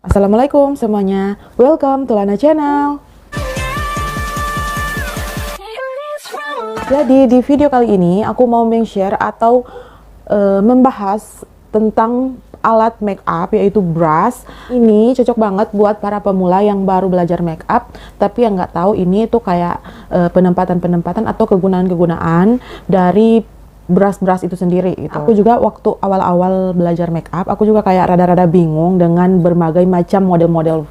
Assalamualaikum semuanya, welcome to Lana Channel. Jadi di video kali ini aku mau share atau membahas tentang alat make up yaitu brush. Ini cocok banget buat para pemula yang baru belajar make up tapi yang nggak tahu ini tuh kayak penempatan-penempatan atau kegunaan-kegunaan dari brush-brush itu sendiri gitu. Aku juga waktu awal-awal belajar make up aku juga kayak rada-rada bingung dengan berbagai macam model-model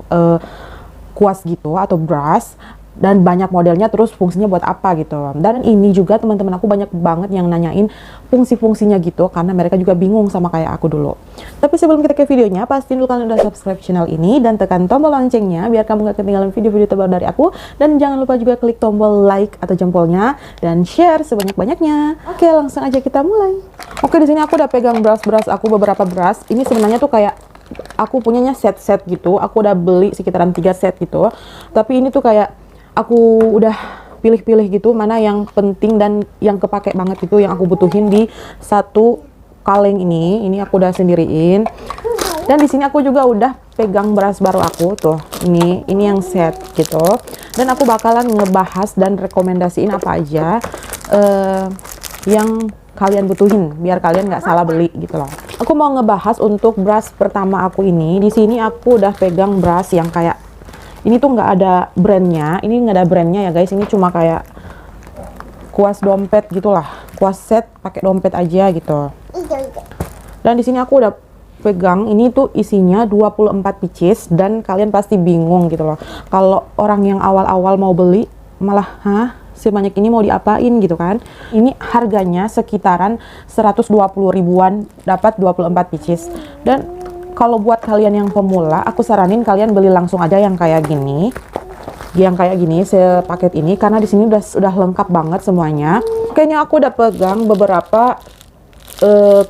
kuas gitu atau brush, dan banyak modelnya, terus fungsinya buat apa gitu. Dan ini juga teman-teman aku banyak banget yang nanyain fungsi-fungsinya gitu karena mereka juga bingung sama kayak aku dulu. Tapi sebelum kita ke videonya, pastiin dulu kalian udah subscribe channel ini dan tekan tombol loncengnya biar kamu gak ketinggalan video-video terbaru dari aku. Dan jangan lupa juga klik tombol like atau jempolnya dan share sebanyak-banyaknya. Oke, langsung aja kita mulai. Oke, di sini aku udah pegang brush-brush aku, beberapa brush. Ini sebenarnya tuh kayak aku punyanya set-set gitu. Aku udah beli sekitaran 3 set gitu. Tapi ini tuh kayak aku udah pilih-pilih gitu mana yang penting dan yang kepake banget gitu, yang aku butuhin di satu kaleng ini. Ini aku udah sendiriin. Dan di sini aku juga udah pegang brush baru aku tuh. Ini yang set gitu. Dan aku bakalan ngebahas dan rekomendasiin apa aja yang kalian butuhin biar kalian nggak salah beli gitu loh. Aku mau ngebahas untuk brush pertama aku ini. Di sini aku udah pegang brush yang kayak ini tuh nggak ada brandnya, ini nggak ada brandnya ya guys. Ini cuma kayak kuas dompet gitulah, kuas set pakai dompet aja gitu. Dan di sini aku udah pegang, ini tuh isinya 24 pieces dan kalian pasti bingung gitu loh. Kalau orang yang awal-awal mau beli malah sebanyak ini mau diapain gitu kan. Ini harganya sekitaran 120 ribuan dapat 24 pieces. Dan kalau buat kalian yang pemula, aku saranin kalian beli langsung aja yang kayak gini. Yang kayak gini, sepaket ini, karena di sini udah lengkap banget semuanya. Kayaknya aku udah pegang beberapa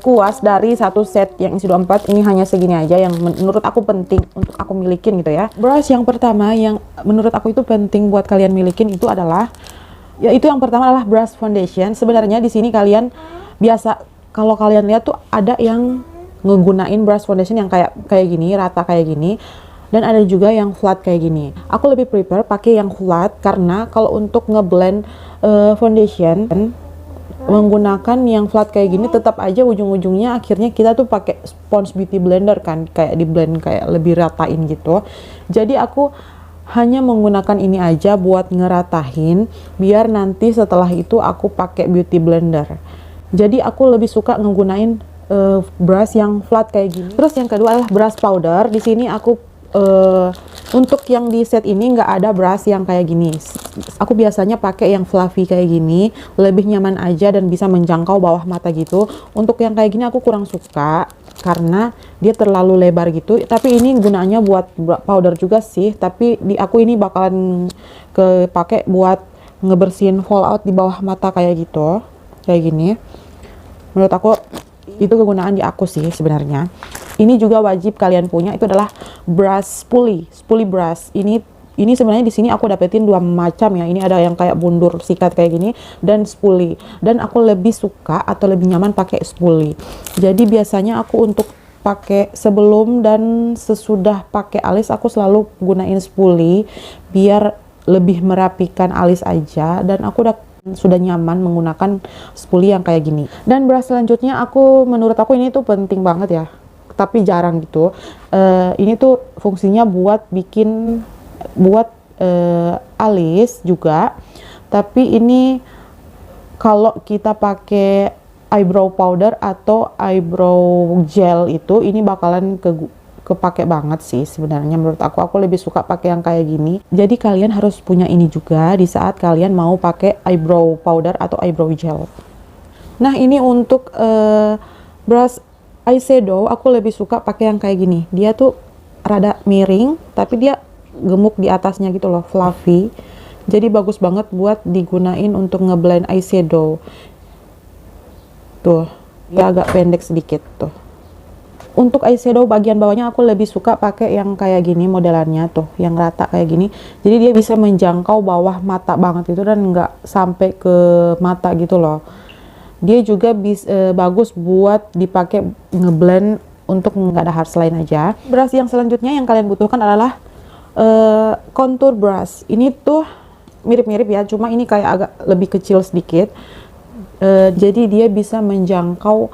kuas dari satu set yang isi 24. Ini hanya segini aja yang menurut aku penting untuk aku milikin gitu ya. Brush yang pertama yang menurut aku itu penting buat kalian milikin itu adalah, yaitu yang pertama adalah brush foundation. Sebenarnya di sini kalian biasa kalau kalian lihat tuh ada yang ngegunain brush foundation yang kayak gini, rata kayak gini, dan ada juga yang flat kayak gini. Aku lebih prefer pakai yang flat karena kalau untuk ngeblend foundation menggunakan yang flat kayak gini tetap aja ujung-ujungnya akhirnya kita tuh pakai sponge beauty blender kan, kayak di blend kayak lebih ratain gitu. Jadi aku hanya menggunakan ini aja buat ngeratahin biar nanti setelah itu aku pakai beauty blender. Jadi aku lebih suka ngegunain brush yang flat kayak gini. Terus yang kedua adalah brush powder. Di sini aku untuk yang di set ini nggak ada brush yang kayak gini. Aku biasanya pakai yang fluffy kayak gini, lebih nyaman aja dan bisa menjangkau bawah mata gitu. Untuk yang kayak gini aku kurang suka karena dia terlalu lebar gitu. Tapi ini gunaannya buat powder juga sih. Tapi di aku ini bakalan kepake buat ngebersihin fallout di bawah mata kayak gitu, kayak gini. Menurut aku itu kegunaan di aku sih sebenarnya. Ini juga wajib kalian punya, itu adalah brush spoolie brush. Ini sebenarnya di sini aku dapetin dua macam ya. Ini ada yang kayak bundur sikat kayak gini dan spoolie. Dan aku lebih suka atau lebih nyaman pakai spoolie. Jadi biasanya aku untuk pakai sebelum dan sesudah pakai alis aku selalu gunain spoolie biar lebih merapikan alis aja, dan aku sudah nyaman menggunakan spoolie yang kayak gini. Dan brush selanjutnya menurut aku ini tuh penting banget ya, tapi jarang gitu. Ini tuh fungsinya buat alis juga, tapi ini kalau kita pakai eyebrow powder atau eyebrow gel itu ini bakalan kepake banget sih sebenarnya. Menurut aku lebih suka pakai yang kayak gini. Jadi kalian harus punya ini juga di saat kalian mau pakai eyebrow powder atau eyebrow gel. Nah, ini untuk brush eyeshadow aku lebih suka pakai yang kayak gini. Dia tuh rada miring tapi dia gemuk di atasnya gitu loh, fluffy. Jadi bagus banget buat digunain untuk ngeblend eyeshadow. Tuh, dia agak pendek sedikit tuh. Untuk eyeshadow bagian bawahnya aku lebih suka pakai yang kayak gini modelannya tuh, yang rata kayak gini. Jadi dia bisa menjangkau bawah mata banget itu dan nggak sampai ke mata gitu loh. Dia juga bagus buat dipakai ngeblend untuk nggak ada harsh line aja. Brush yang selanjutnya yang kalian butuhkan adalah contour brush. Ini tuh mirip-mirip ya, cuma ini kayak agak lebih kecil sedikit. Jadi dia bisa menjangkau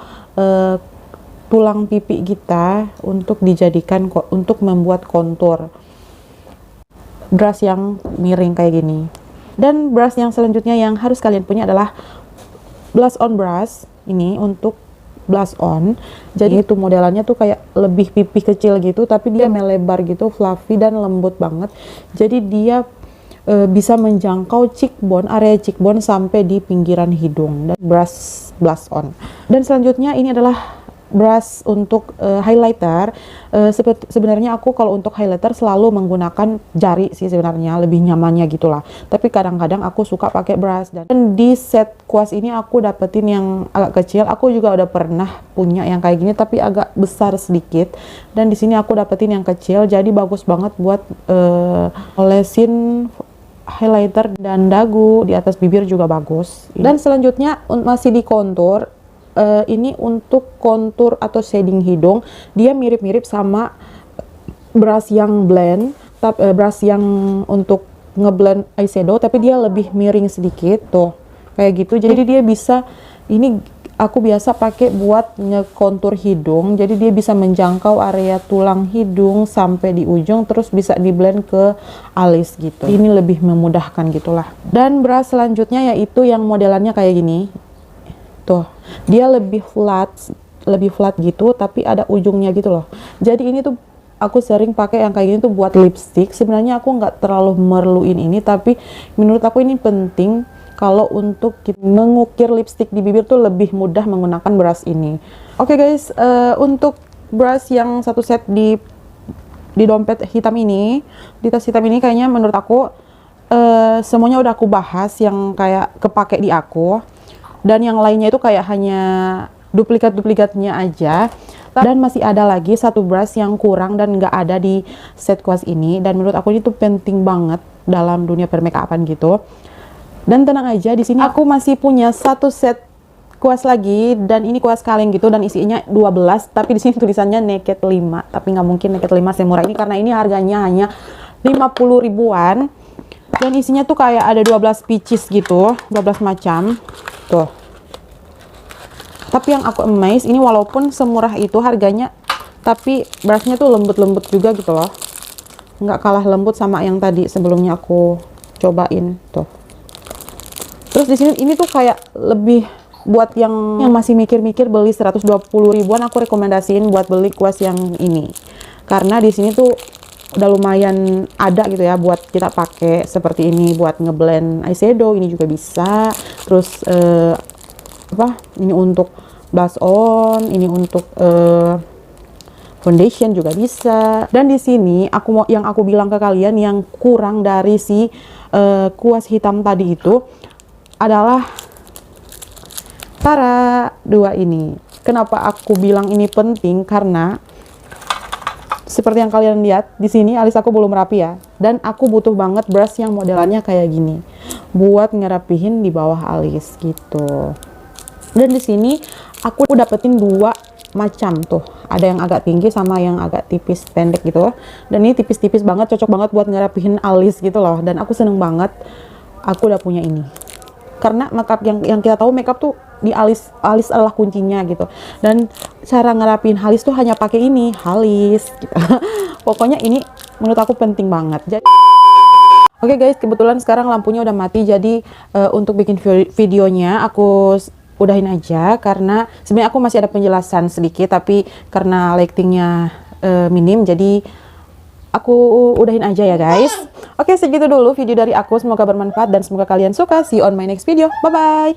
tulang pipi kita untuk dijadikan untuk membuat kontur. Brush yang miring kayak gini. Dan brush yang selanjutnya yang harus kalian punya adalah blush on brush. Ini untuk blush on. Jadi itu modelannya tuh kayak lebih pipi kecil gitu, tapi dia melebar gitu, fluffy dan lembut banget. Jadi dia bisa menjangkau cheekbone, area cheekbone sampai di pinggiran hidung. Dan brush blush on. Dan selanjutnya ini adalah brush untuk highlighter. Sebenarnya aku kalau untuk highlighter selalu menggunakan jari sih, sebenarnya lebih nyamannya gitulah. Tapi kadang-kadang aku suka pakai brush. Dan di set kuas ini aku dapetin yang agak kecil. Aku juga udah pernah punya yang kayak gini tapi agak besar sedikit. Dan di sini aku dapetin yang kecil, jadi bagus banget buat olesin highlighter dan dagu. Di atas bibir juga bagus. Dan selanjutnya masih di kontur. Ini untuk kontur atau shading hidung. Dia mirip-mirip sama brush yang blend, brush yang untuk ngeblend eyeshadow, tapi dia lebih miring sedikit tuh, kayak gitu. Jadi dia bisa, ini aku biasa pakai buat ngekontur hidung. Jadi dia bisa menjangkau area tulang hidung sampai di ujung, terus bisa di blend ke alis gitu. Ini lebih memudahkan gitulah. Dan brush selanjutnya yaitu yang modelannya kayak gini. Tuh, dia lebih flat gitu, tapi ada ujungnya gitu loh. Jadi ini tuh aku sering pakai yang kayak gini tuh buat lipstick. Sebenarnya aku nggak terlalu merluin ini, tapi menurut aku ini penting kalau untuk mengukir lipstick di bibir tuh lebih mudah menggunakan brush ini. Oke guys, untuk brush yang satu set di dompet hitam ini, di tas hitam ini kayaknya menurut aku semuanya udah aku bahas yang kayak kepake di aku. Dan yang lainnya itu kayak hanya duplikat-duplikatnya aja. Dan masih ada lagi satu brush yang kurang dan nggak ada di set kuas ini. Dan menurut aku ini tuh penting banget dalam dunia permakeupan gitu. Dan tenang aja, di sini aku masih punya satu set kuas lagi. Dan ini kuas kaleng gitu, dan isinya 12. Tapi di sini tulisannya naked 5. Tapi nggak mungkin naked 5 semurah ini, karena ini harganya hanya 50 ribuan. Dan isinya tuh kayak ada 12 pieces gitu, 12 macam. Tuh. Tapi yang aku amazed, ini walaupun semurah itu harganya, tapi brushnya tuh lembut-lembut juga gitu loh. Nggak kalah lembut sama yang tadi sebelumnya aku cobain tuh. Terus di sini ini tuh kayak lebih buat yang masih mikir-mikir beli 120 ribuan, aku rekomendasiin buat beli kuas yang ini. Karena di sini tuh udah lumayan ada gitu ya buat kita pakai seperti ini buat ngeblend eyeshadow. Ini juga bisa. Terus ini untuk blush on, ini untuk foundation juga bisa. Dan di sini yang aku bilang ke kalian yang kurang dari si kuas hitam tadi itu adalah dua ini. Kenapa aku bilang ini penting? Karena seperti yang kalian lihat di sini alis aku belum rapi ya, dan aku butuh banget brush yang modelannya kayak gini buat ngerapihin di bawah alis gitu. Dan di sini aku dapetin dua macam tuh, ada yang agak tinggi sama yang agak tipis pendek gitu. Dan ini tipis-tipis banget, cocok banget buat ngerapihin alis gitu loh. Dan aku seneng banget aku udah punya ini, karena makeup yang kita tahu makeup tuh di alis adalah kuncinya gitu. Dan cara ngerapiin alis tuh hanya pakai ini, halis gitu. Pokoknya ini menurut aku penting banget. Jadi oke guys, kebetulan sekarang lampunya udah mati, jadi untuk bikin videonya aku udahin aja, karena sebenarnya aku masih ada penjelasan sedikit, tapi karena lightingnya minim, jadi aku udahin aja ya guys. Oke, segitu dulu video dari aku, semoga bermanfaat dan semoga kalian suka. See you on my next video, bye bye.